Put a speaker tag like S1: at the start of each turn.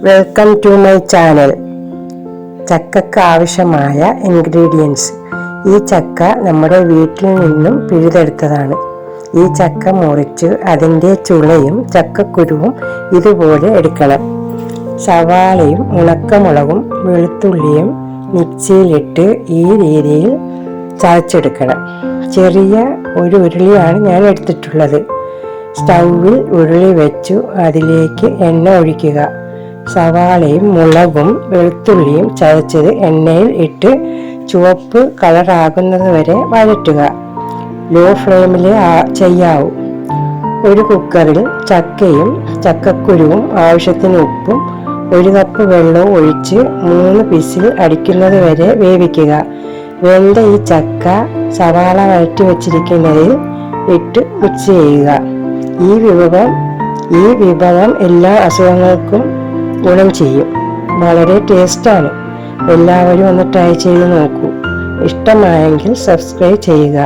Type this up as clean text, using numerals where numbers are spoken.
S1: Welcome to my channel. ചക്കക്ക് ആവശ്യമായ ingredients. ഈ ചക്ക നമ്മുടെ വീട്ടിൽ നിന്നും പിഴുതെടുത്തതാണ്. ഈ ചക്ക മുറിച്ച് അതിൻ്റെ ചുളയും ചക്കക്കുരുവും ഇതുപോലെ എടുക്കണം. സവാളയും ഉണക്കമുളകും വെളുത്തുള്ളിയും മിക്സിയിലിട്ട് ഈ രീതിയിൽ ചതച്ചെടുക്കണം. ചെറിയ ഒരു ഉരുളിയാണ് ഞാൻ എടുത്തിട്ടുള്ളത്. സ്റ്റൗവിൽ ഉരുളി വെച്ചു അതിലേക്ക് എണ്ണ ഒഴിക്കുക. സവാളയും മുളകും വെളുത്തുള്ളിയും ചതച്ചത് എണ്ണയിൽ ഇട്ട് ചുവപ്പ് കളറാകുന്നത് വരെ വഴറ്റുക. ലോ ഫ്ലെയിമിൽ ചെയ്യാവൂ. ഒരു കുക്കറിൽ ചക്കയും ചക്കക്കുരുവും ആവശ്യത്തിന് ഉപ്പും 1 കപ്പ് വെള്ളവും ഒഴിച്ച് 3 വിസിൽ അടിക്കുന്നത് വരെ വേവിക്കുക. വെന്ത ഈ ചക്ക സവാള വഴറ്റി വച്ചിരിക്കുന്നതിൽ ഇട്ട് മിക്സ് ചെയ്യുക. ഈ വിഭവം എല്ലാ അസുഖങ്ങൾക്കും ഗുണം ചെയ്യും. വളരെ ടേസ്റ്റാണ്. എല്ലാവരും ഒന്ന് ട്രൈ ചെയ്ത് നോക്കൂ. ഇഷ്ടമായെങ്കിൽ സബ്സ്ക്രൈബ് ചെയ്യുക.